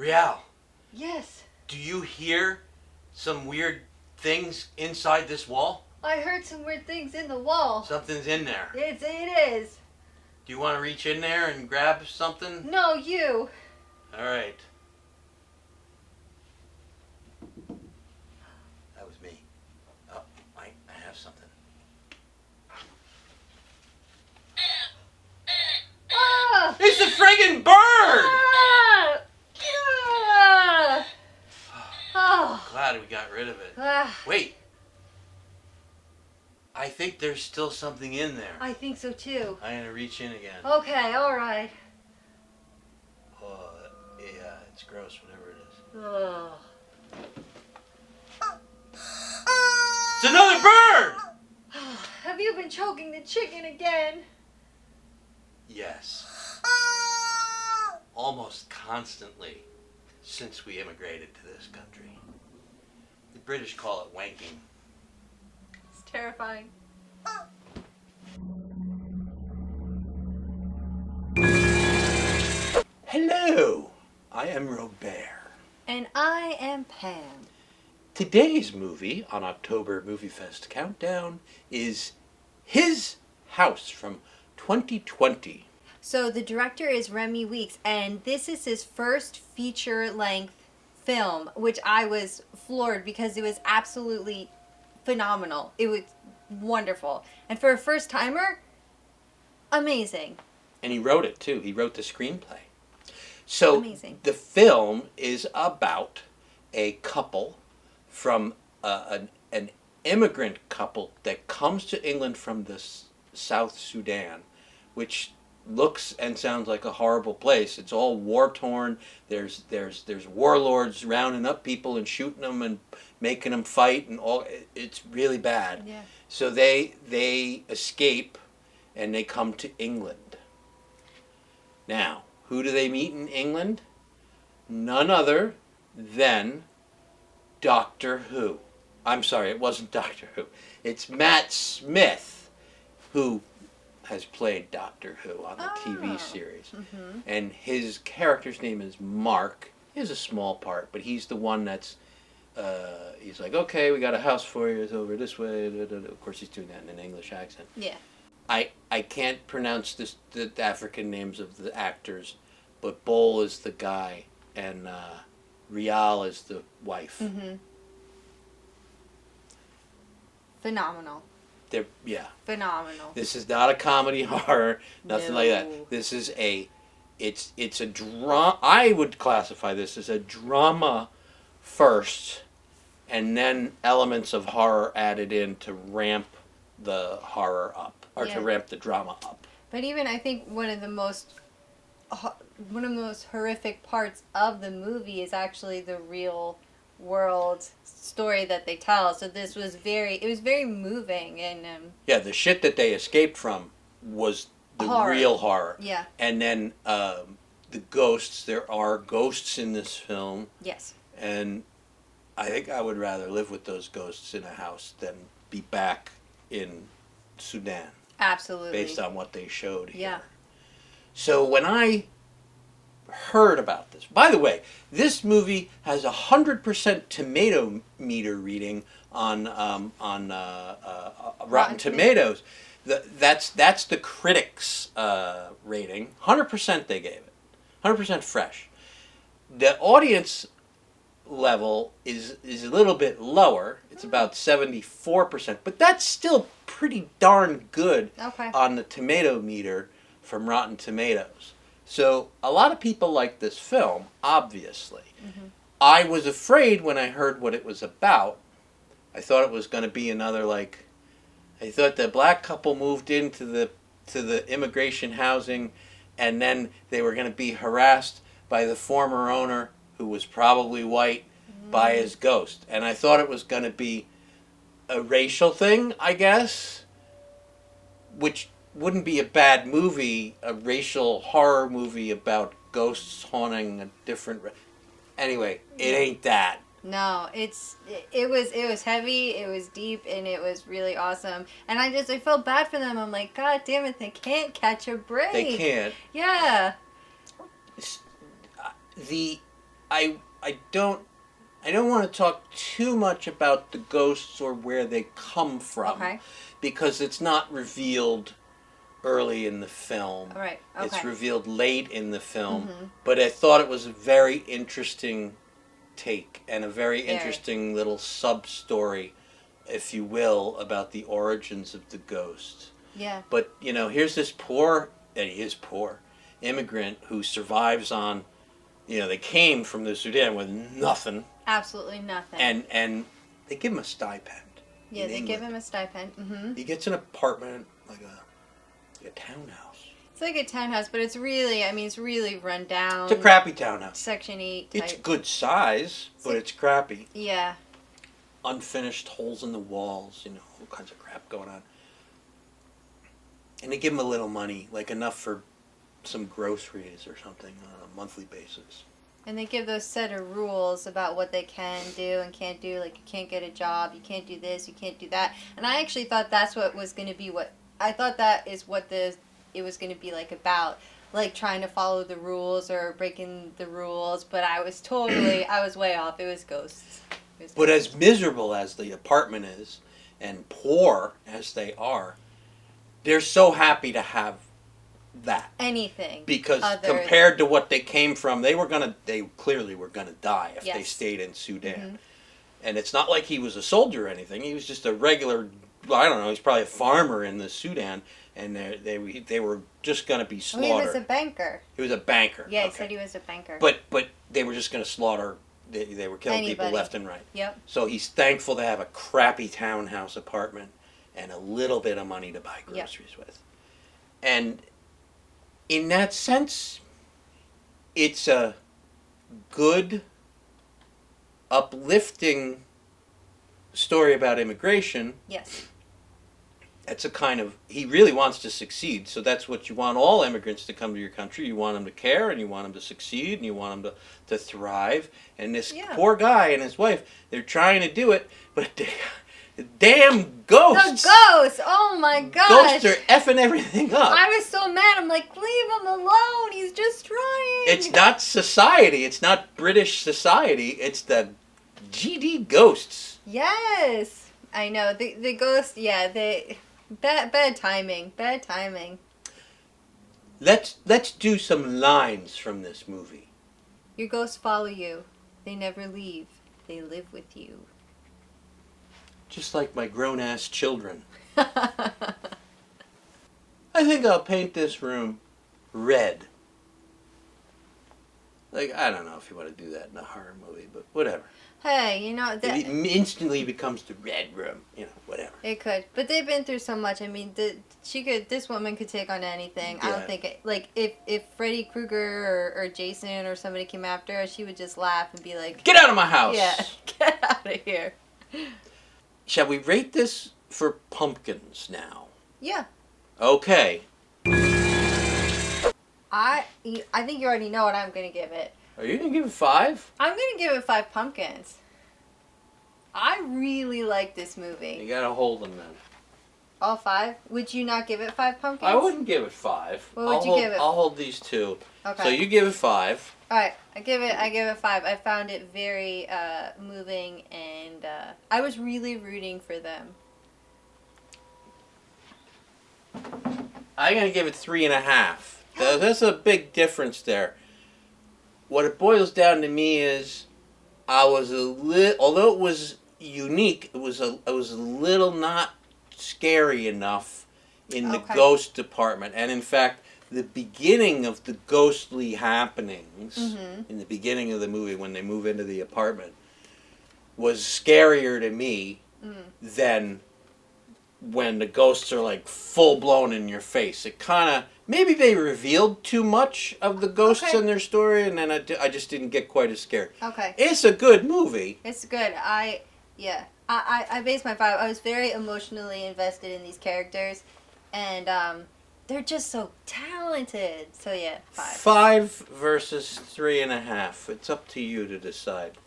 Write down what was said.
Rial, Yes. do you hear some weird things inside this wall? I heard some weird things in the wall. Something's in there. It is. Do you want to reach in there and grab something? No, you. All right. That was me. Oh, I have something. Ah! It's a friggin' bird! Ah! Ah! Oh. Glad we got rid of it. Ah. Wait. I think there's still something in there. I think so too. I'm gonna reach in again. Okay, alright. Oh, yeah, it's gross, whatever it is. Oh. It's another bird! Have you been choking the chicken again? Yes. Almost constantly since we immigrated to this country. The British call it wanking. It's terrifying. Hello, I am Robert. And I am Pam. Today's movie on October Movie Fest Countdown is His House from 2020. So the director is Remy Weeks, and this is his first feature-length film, which I was floored because it was absolutely phenomenal. It was wonderful. And for a first-timer, amazing. And he wrote it too. He wrote the screenplay. So Amazing. The film is about a couple from an immigrant couple that comes to England from the South Sudan, which looks and sounds like a horrible place. It's all war-torn. There's warlords rounding up people and shooting them and making them fight, and all. It's really bad. Yeah. So they escape and they come to England. Now, who do they meet in England? None other than Doctor Who. I'm sorry, it wasn't Doctor Who. It's Matt Smith, who has played Doctor Who on the TV series. Mm-hmm. And his character's name is Mark. He has a small part, but he's the one that's, he's like, okay, we got a house for you, it's over this way. Of course, he's doing that in an English accent. Yeah. I can't pronounce the African names of the actors, but Bol is the guy, and Rial is the wife. Mm-hmm. Phenomenal. Yeah. Phenomenal. This is not a comedy horror, nothing like No. that. This is it's a drama. I would classify this as a drama first, and then elements of horror added in to ramp the horror up, or Yeah. to ramp the drama up. But even I think one of the most horrific parts of the movie is actually the real world story that they tell. So this was it was very moving, and Yeah, the shit that they escaped from was the horror. real horror. Yeah. And then the ghosts. There are ghosts in this film, Yes. and I think I would rather live with those ghosts in a house than be back in Sudan. Absolutely. Based on what they showed here. Yeah. So when I heard about this, by the way, this movie has 100% tomato meter reading on Rotten Tomatoes. That's the critics' rating. 100% they gave it. 100% fresh. The audience level is a little bit lower. It's about 74%, but that's still pretty darn good Okay. on the tomato meter from Rotten Tomatoes. So a lot of people like this film, obviously. Mm-hmm. I was afraid when I heard what it was about. I thought it was going to be another, like, I thought the black couple moved into the immigration housing, and then they were going to be harassed by the former owner, who was probably white, by his ghost. And I thought it was going to be a racial thing, I guess, which wouldn't be a bad movie, a racial horror movie about ghosts haunting a different... Anyway, it ain't that. No, it was heavy, it was deep, and it was really awesome. And I felt bad for them. I'm like, God damn it, they can't catch a break. They can't. Yeah. I don't want to talk too much about the ghosts or where they come from, Okay. because it's not revealed early in the film. All right. Okay. It's revealed late in the film, Mhm. but I thought it was a very interesting take and a very interesting little sub story, if you will, about the origins of the ghost. Yeah. But here's this poor, and he is poor, immigrant who survives on, they came from the Sudan with nothing, Absolutely nothing. and they give him a stipend. yeah, in they England. give him a stipend. Mm-hmm. He gets an apartment, like a townhouse. It's like a townhouse, but it's really run down. It's a crappy townhouse. Section 8 type. It's good size, but it's crappy. Yeah. Unfinished holes in the walls, all kinds of crap going on. And they give him a little money, like enough for some groceries or something on a monthly basis. And they give those set of rules about what they can do and can't do. Like, you can't get a job, you can't do this, you can't do that. And I actually thought that's what was going to be I thought that is what it was going to be like about. Like, trying to follow the rules or breaking the rules. But I was way off. It was ghosts. But as miserable as the apartment is, and poor as they are, they're so happy to have that. Anything. Because compared to what they came from, they clearly were gonna die if they stayed in Sudan. Mm-hmm. And it's not like he was a soldier or anything. He was just a regular, I don't know, he's probably a farmer in the Sudan, and they were just gonna be slaughtered. He was a banker. He was a banker. Yeah, he said he was a banker. But they were just gonna slaughter. They were killing people left and right. Yep. So he's thankful to have a crappy townhouse apartment and a little bit of money to buy groceries with. And in that sense, it's a good, uplifting story about immigration. Yes. It's he really wants to succeed, so that's what you want all immigrants to come to your country. You want them to care, and you want them to succeed, and you want them to thrive. And this poor guy and his wife, they're trying to do it, but the damn ghosts! The ghosts! Oh my gosh! Ghosts are effing everything up. I was so mad. I'm like, leave him alone. He's just trying. It's not society. It's not British society. It's the GD ghosts. Yes, I know the ghosts. Yeah, bad timing. Bad timing. Let's do some lines from this movie. Your ghosts follow you. They never leave. They live with you. Just like my grown-ass children. I think I'll paint this room red. Like, I don't know if you want to do that in a horror movie, but whatever. Hey, it instantly becomes the red room. Whatever. It could, but they've been through so much. I mean, this woman could take on anything. Yeah. I don't think if Freddy Krueger or Jason or somebody came after her, she would just laugh and be like, "Get out of my house! Yeah, get out of here." Shall we rate this for pumpkins now? Yeah. Okay. I think you already know what I'm going to give it. Are you going to give it 5? I'm going to give it 5 pumpkins. I really like this movie. You got to hold them then. All 5? Would you not give it 5 pumpkins? I wouldn't give it 5. What would you give it? I'll hold these 2. Okay. So you give it 5. All right. I give it 5. I found it very moving, and I was really rooting for them. I'm going to give it 3.5. That's a big difference there. What it boils down to me is, I was although it was unique, it was a little not scary enough in the ghost department. And in fact, the beginning of the ghostly happenings in the beginning of the movie, when they move into the apartment, was scarier to me than when the ghosts are like full blown in your face. It kind of, maybe they revealed too much of the ghosts in their story, and then I just didn't get quite as scared. Okay. It's a good movie. It's good. I based my 5. I was very emotionally invested in these characters, and they're just so talented. So yeah, 5. 5 versus 3.5. It's up to you to decide.